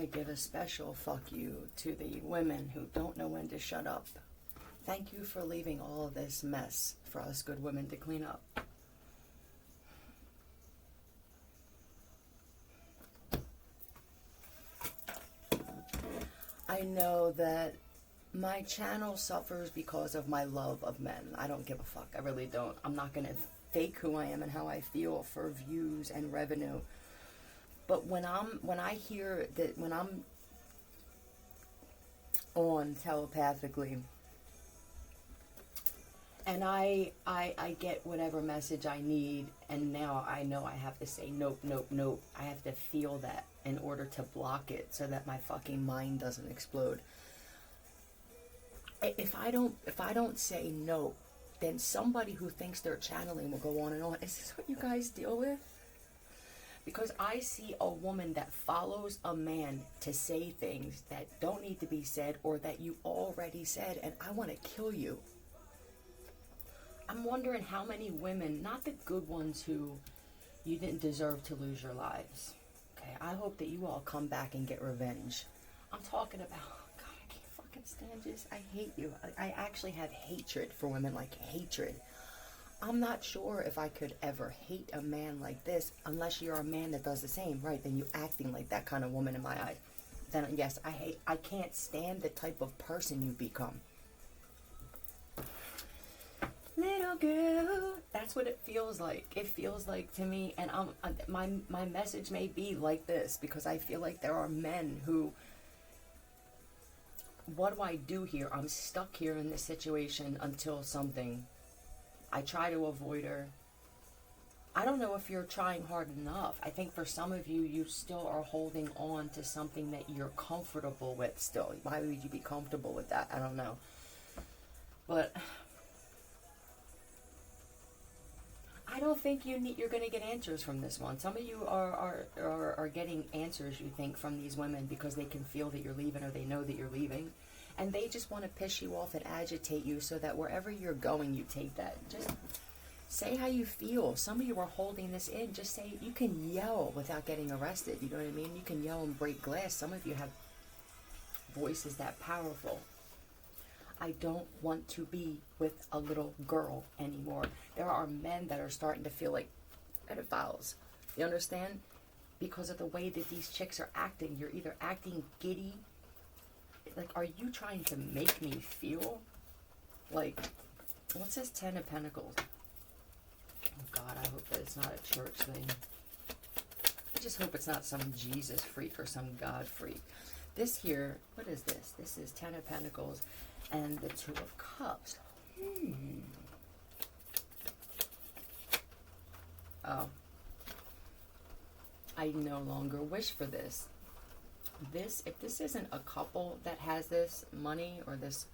I give a special fuck you to the women who don't know when to shut up. Thank you for leaving all of this mess for us good women to clean up. I know that my channel suffers because of my love of men. I don't give a fuck. I really don't. I'm not going to fake who I am and how I feel for views and revenue. But when I hear that, when I'm on telepathically and I get whatever message I need, and now I know I have to say nope, nope, nope. I have to feel that in order to block it so that my fucking mind doesn't explode. If I don't say no, then somebody who thinks they're channeling will go on and on. Is this what you guys deal with? Because I see a woman that follows a man to say things that don't need to be said or that you already said, and I want to kill you. I'm wondering how many women, not the good ones who you didn't deserve to lose your lives. Okay, I hope that you all come back and get revenge. I'm talking about, God, I can't fucking stand this. I hate you. I actually have hatred for women, like hatred. I'm not sure if I could ever hate a man like this unless you're a man that does the same, right? Then you're acting like that kind of woman in my eyes. Then yes, I can't stand the type of person you become. Little girl, that's what it feels like. It feels like to me, and my message may be like this because I feel like there are men who, what do I do here? I'm stuck here in this situation until something. I try to avoid her. I don't know if you're trying hard enough. I think for some of you, you still are holding on to something that you're comfortable with still. Why would you be comfortable with that? I don't know. But I don't think you're going to get answers from this one. Some of you are getting answers, you think, from these women because they can feel that you're leaving or they know that you're leaving. And they just want to piss you off and agitate you so that wherever you're going, you take that. Just say how you feel. Some of you are holding this in. Just say, you can yell without getting arrested. You know what I mean? You can yell and break glass. Some of you have voices that powerful. I don't want to be with a little girl anymore. There are men that are starting to feel like pedophiles. You understand? Because of the way that these chicks are acting. You're either acting giddy. Like, are you trying to make me feel like, what's this 10 of Pentacles? Oh God, I hope that it's not a church thing. I just hope it's not some Jesus freak or some God freak. This here, what is this? This is 10 of Pentacles and the 2 of Cups. Oh. I no longer wish for this. If this isn't a couple that has this money or this,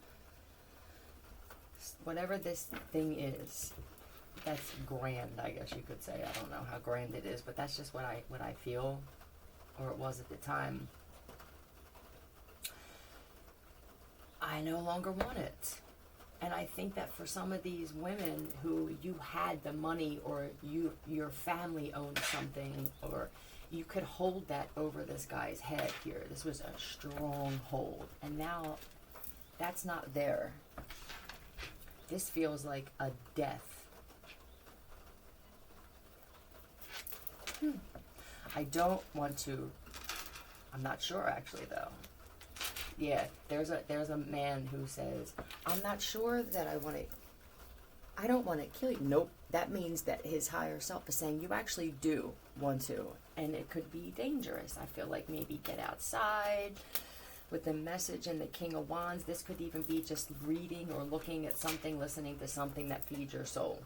whatever this thing is, that's grand, I guess you could say. I don't know how grand it is, but that's just what I feel, or it was at the time. I no longer want it. And I think that for some of these women who you had the money, or your family owned something, or you could hold that over this guy's head here. This was a strong hold. And now that's not there. This feels like a death. I don't want to. I'm not sure actually though. Yeah, there's a man who says, I'm not sure that I don't want to kill you. Nope. That means that his higher self is saying you actually do want to. And it could be dangerous. I feel like maybe get outside with the message and the King of Wands. This could even be just reading or looking at something, listening to something that feeds your soul.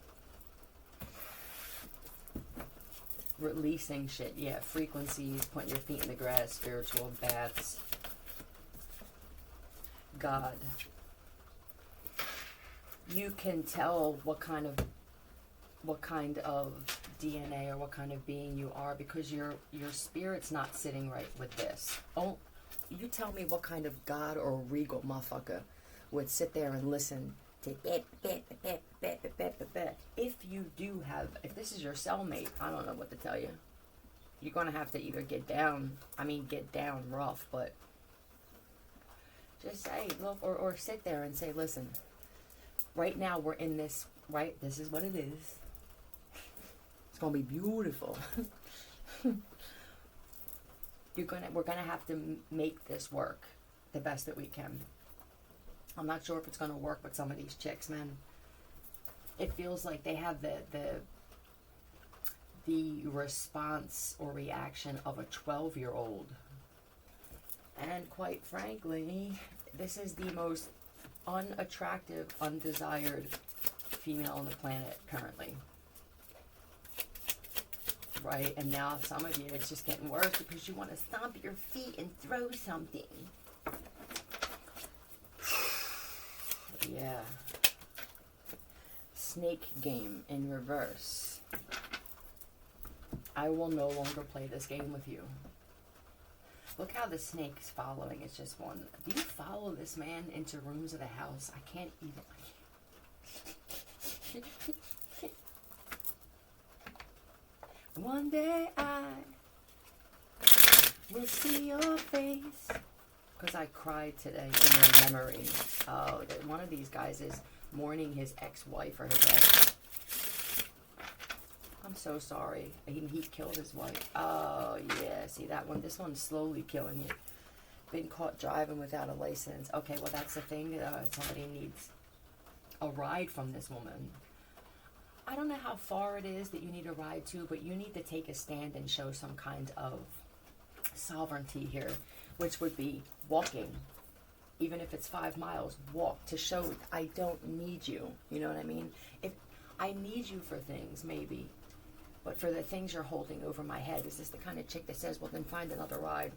Releasing shit. Yeah, frequencies, putting your feet in the grass, spiritual baths. God. You can tell what kind of DNA or what kind of being you are because your spirit's not sitting right with this. Oh, you tell me what kind of God or regal motherfucker would sit there and listen to if you do have, if this is your cellmate, I don't know what to tell you. You're going to have to either get down, get down rough, but just say, look, or sit there and say, listen, right now we're in this, right? This is what it is. It's going to be beautiful. We're gonna have to make this work the best that we can. I'm not sure if it's gonna work with some of these chicks, man. It feels like they have the response or reaction of a 12-year-old. And quite frankly, this is the most unattractive, undesired female on the planet currently. Right? And now some of you, it's just getting worse because you want to stomp your feet and throw something. Yeah. Snake game in reverse. I will no longer play this game with you. Look how the snake's following. It's just one. Do you follow this man into rooms of the house? I can't even. One day I will see your face. Because I cried today in your memory. Oh, one of these guys is mourning his ex-wife or his ex. I'm so sorry. He killed his wife. Oh, yeah. See that one? This one's slowly killing you. Been caught driving without a license. Okay, well, that's the thing. Somebody needs a ride from this woman. I don't know how far it is that you need a ride to, but you need to take a stand and show some kind of sovereignty here, which would be walking. Even if it's 5 miles, walk to show I don't need you. You know what I mean? If I need you for things, maybe. But for the things you're holding over my head, is this the kind of chick that says, well, then find another ride?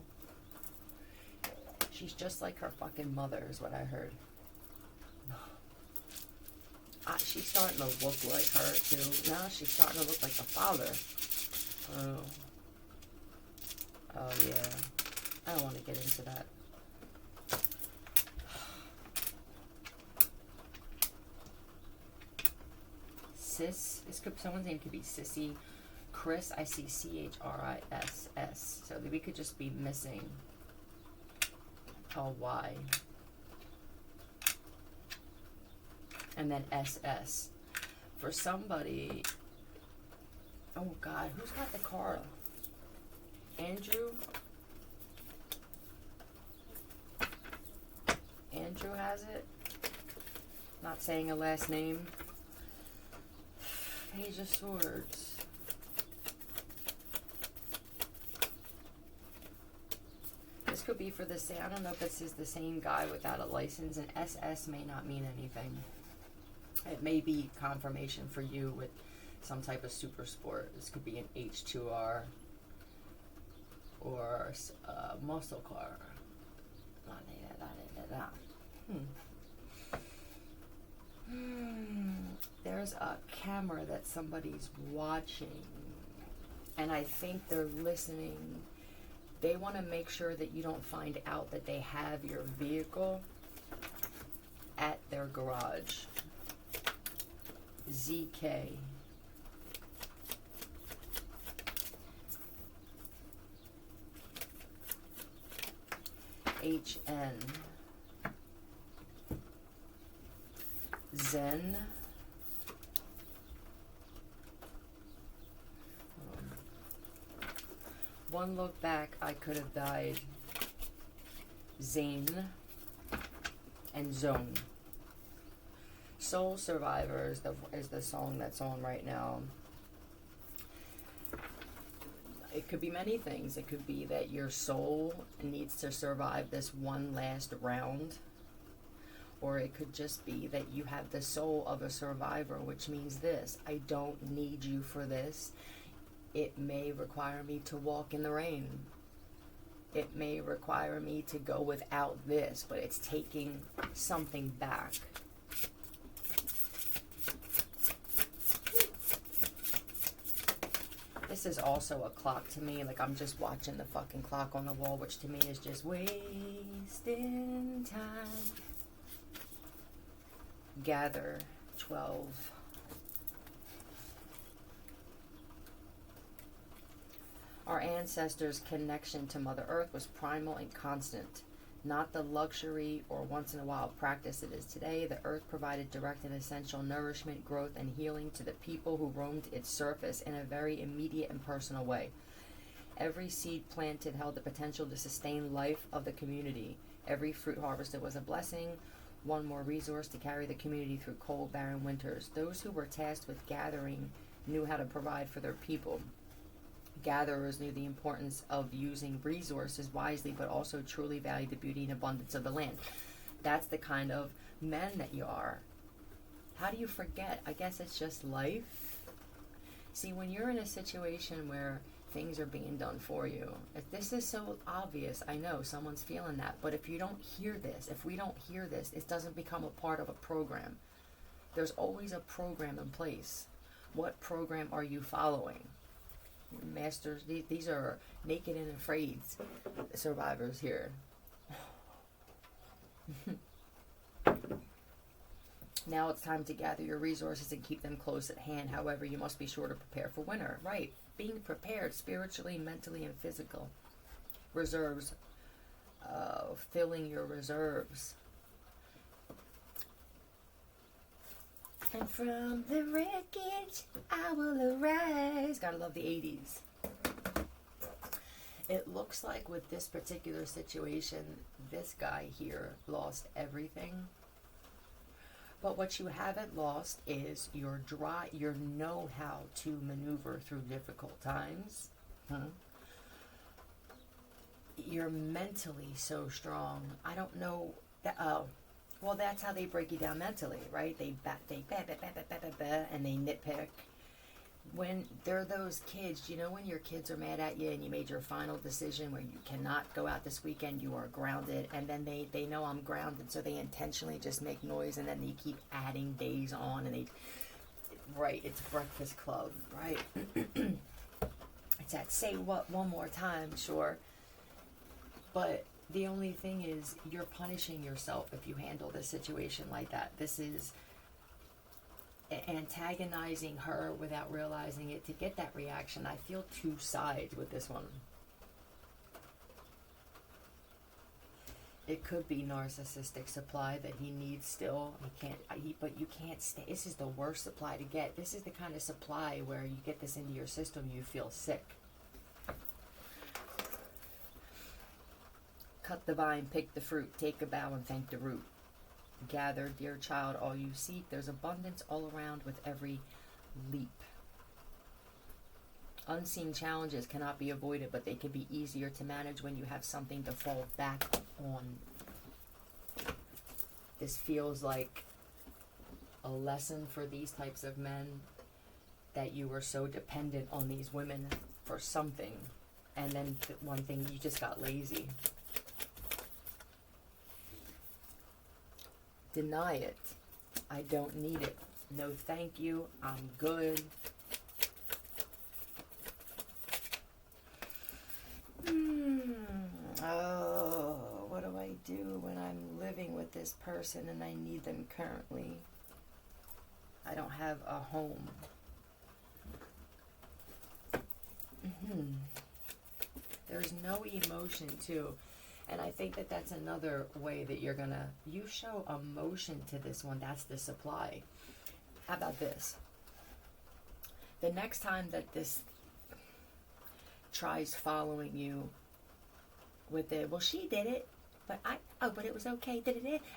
She's just like her fucking mother, is what I heard. She's starting to look like her, too. Now she's starting to look like the father. Oh, yeah. I don't want to get into that. Sis. Someone's name could be Sissy. Chris, I see CHRISS. So we could just be missing a Y. And then SS. For somebody... Oh, God. Who's got the car? Andrew? Andrew has it? Not saying a last name. Page of Swords. This could be for the same... I don't know if this is the same guy without a license. And SS may not mean anything. It may be confirmation for you with some type of super sport. This could be an H2R or a muscle car. There's a camera that somebody's watching, and I think they're listening. They want to make sure that you don't find out that they have your vehicle at their garage. ZK. HN. Zen. One look back, I could have died. Zane. And Zone. Soul Survivor is the song that's on right now. It could be many things. It could be that your soul needs to survive this one last round. Or it could just be that you have the soul of a survivor, which means this. I don't need you for this. It may require me to walk in the rain. It may require me to go without this, but it's taking something back. This is also a clock to me. Like, I'm just watching the fucking clock on the wall, which to me is just wasting time. Gather 12. Our ancestors' connection to Mother Earth was primal and constant, not the luxury or once in a while practice it is today. The earth provided direct and essential nourishment, growth, and healing to the people who roamed its surface in a very immediate and personal way. Every seed planted held the potential to sustain life of the community. Every fruit harvested was a blessing, one more resource to carry the community through cold, barren winters. Those who were tasked with gathering knew how to provide for their people. Gatherers knew the importance of using resources wisely, but also truly valued the beauty and abundance of the land. That's the kind of men that you are. How do you forget? I guess it's just life. See, when you're in a situation where things are being done for you, if this is so obvious, I know someone's feeling that, but if you don't hear this, if we don't hear this, it doesn't become a part of a program. There's always a program in place. What program are you following? Masters, these are naked and afraid survivors here. Now it's time to gather your resources and keep them close at hand. However, you must be sure to prepare for winter. Right. Being prepared spiritually, mentally, and physical. Reserves. Filling your reserves. And from the wreckage, I will arise. Gotta love the 80s. It looks like with this particular situation, this guy here lost everything. But what you haven't lost is your know-how to maneuver through difficult times. You're mentally so strong. I don't know that. Well, that's how they break you down mentally, right? They and they nitpick. When they're those kids, you know, when your kids are mad at you and you made your final decision where you cannot go out this weekend, you are grounded, and then they know I'm grounded, so they intentionally just make noise, and then they keep adding days on, and right, it's Breakfast Club, right? It's that say what one more time, sure. But the only thing is, you're punishing yourself if you handle this situation like that. This is antagonizing her without realizing it to get that reaction. I feel two sides with this one. It could be narcissistic supply that he needs still. But you can't stay. This is the worst supply to get. This is the kind of supply where you get this into your system, you feel sick. Cut the vine, pick the fruit, take a bow and thank the root. Gather, dear child, all you seek. There's abundance all around with every leap. Unseen challenges cannot be avoided, but they can be easier to manage when you have something to fall back on. This feels like a lesson for these types of men, that you were so dependent on these women for something, and then one thing, you just got lazy. Deny it. I don't need it. No thank you. I'm good. Oh, what do I do when I'm living with this person and I need them currently? I don't have a home. There's no emotion too. And I think that that's another way that you show emotion to this one. That's the supply. How about this? The next time that this tries following you with it, well, she did it, but but it was okay.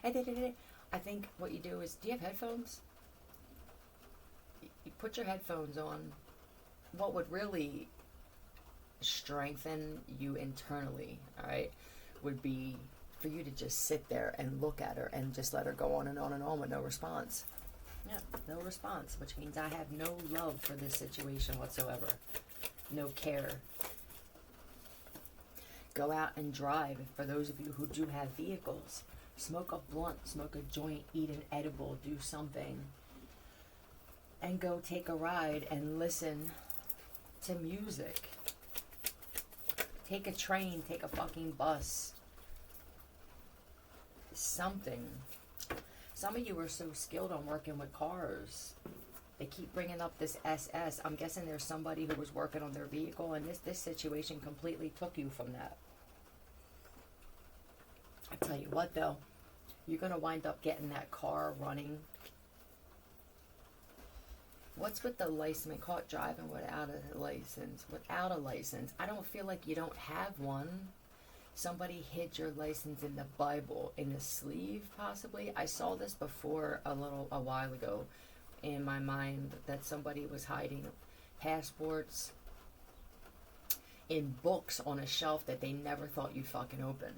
I think what you do is, do you have headphones? You put your headphones on. What would really strengthen you internally, all right, would be for you to just sit there and look at her and just let her go on and on and on with no response. Yeah, no response, which means I have no love for this situation whatsoever. No care. Go out and drive. For those of you who do have vehicles, smoke a blunt, smoke a joint, eat an edible, do something. And go take a ride and listen to music. Take a train, take a fucking bus. Something. Some of you are so skilled on working with cars They keep bringing up this SS. I'm guessing there's somebody who was working on their vehicle, and this situation completely took you from that. I tell you what, though, you're going to wind up getting that car running. What's with the license? Caught driving without a license. Without a license. I don't feel like you don't have one. Somebody hid your license in the Bible, in the sleeve, possibly. I saw this before a while ago in my mind, that somebody was hiding passports in books on a shelf that they never thought you'd fucking open.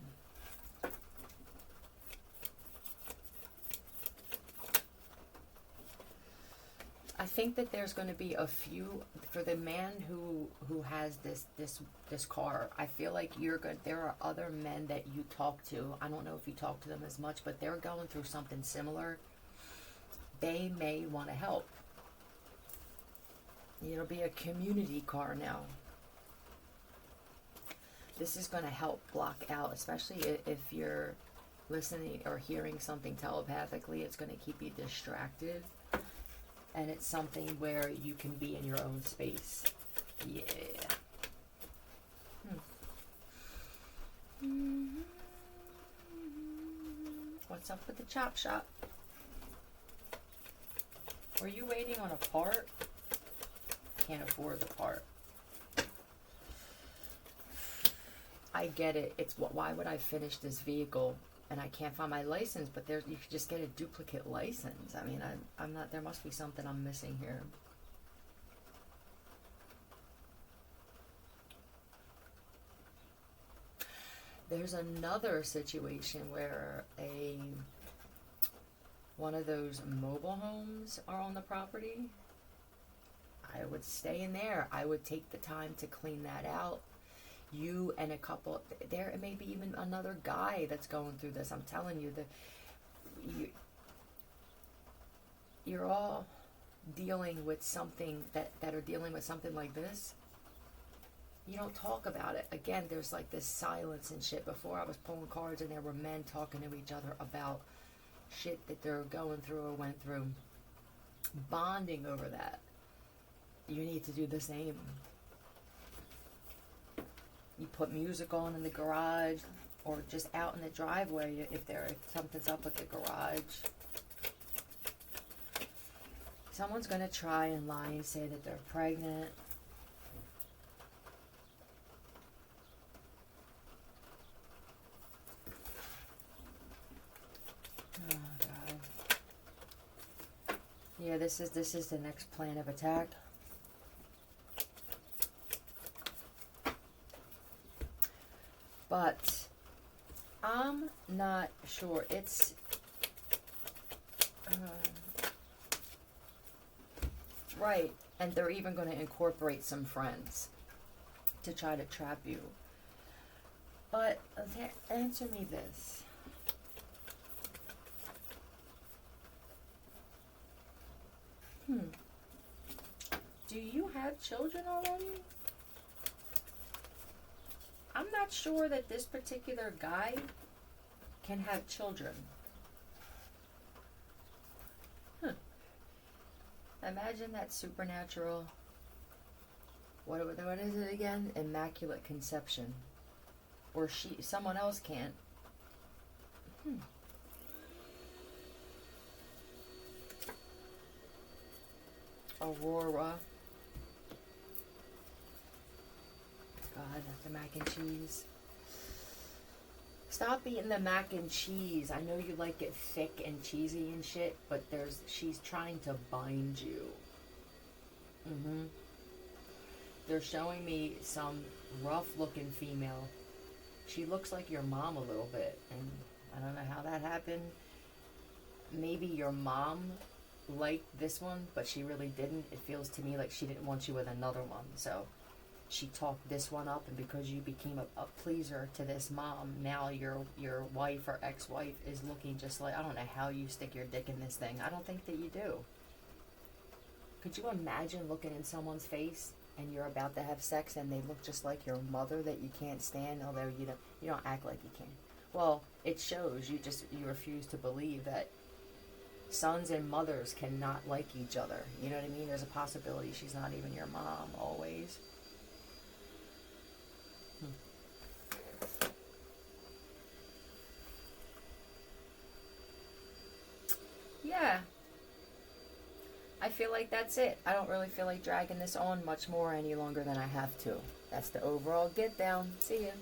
I think that there's going to be a few for the man who has this car. I feel like you're good. There are other men that you talk to. I don't know if you talk to them as much, but they're going through something similar. They may want to help. It'll be a community car now. This is going to help block out, especially if you're listening or hearing something telepathically. It's going to keep you distracted. And it's something where you can be in your own space. Yeah. What's up with the chop shop? Were you waiting on a part? Can't afford the part. I get it. It's why would I finish this vehicle and I can't find my license? But there, you could just get a duplicate license. I mean, I'm not. There must be something I'm missing here. There's another situation where one of those mobile homes are on the property. I would stay in there. I would take the time to clean that out. You and a couple, there may be even another guy that's going through this. I'm telling you, you're all dealing with something that are dealing with something like this. You don't talk about it. Again, there's like this silence and shit. Before I was pulling cards and there were men talking to each other about shit that they're going through or went through. Bonding over that. You need to do the same. You put music on in the garage or just out in the driveway if something's up with the garage. Someone's going to try and lie and say that they're pregnant. Oh, God. Yeah, this is the next plan of attack. But I'm not sure. It's right, and they're even going to incorporate some friends to try to trap you. But answer me this. Do you have children already? I'm not sure that this particular guy can have children. Imagine that supernatural, what is it again? Immaculate conception. Or someone else can't. Aurora. God, the mac and cheese. Stop eating the mac and cheese. I know you like it thick and cheesy and shit, but she's trying to bind you. They're showing me some rough-looking female. She looks like your mom a little bit, and I don't know how that happened. Maybe your mom liked this one, but she really didn't. It feels to me like she didn't want you with another one, so she talked this one up, and because you became a pleaser to this mom, now your wife or ex-wife is looking just like, I don't know how you stick your dick in this thing. I don't think that you do. Could you imagine looking in someone's face and you're about to have sex and they look just like your mother that you can't stand, although you don't act like you can? Well, it shows. You refuse to believe that Sons and mothers cannot like each other. You know what I mean? There's a possibility she's not even your mom always. Yeah. I feel like that's it. I don't really feel like dragging this on much more any longer than I have to. That's the overall get down. See ya.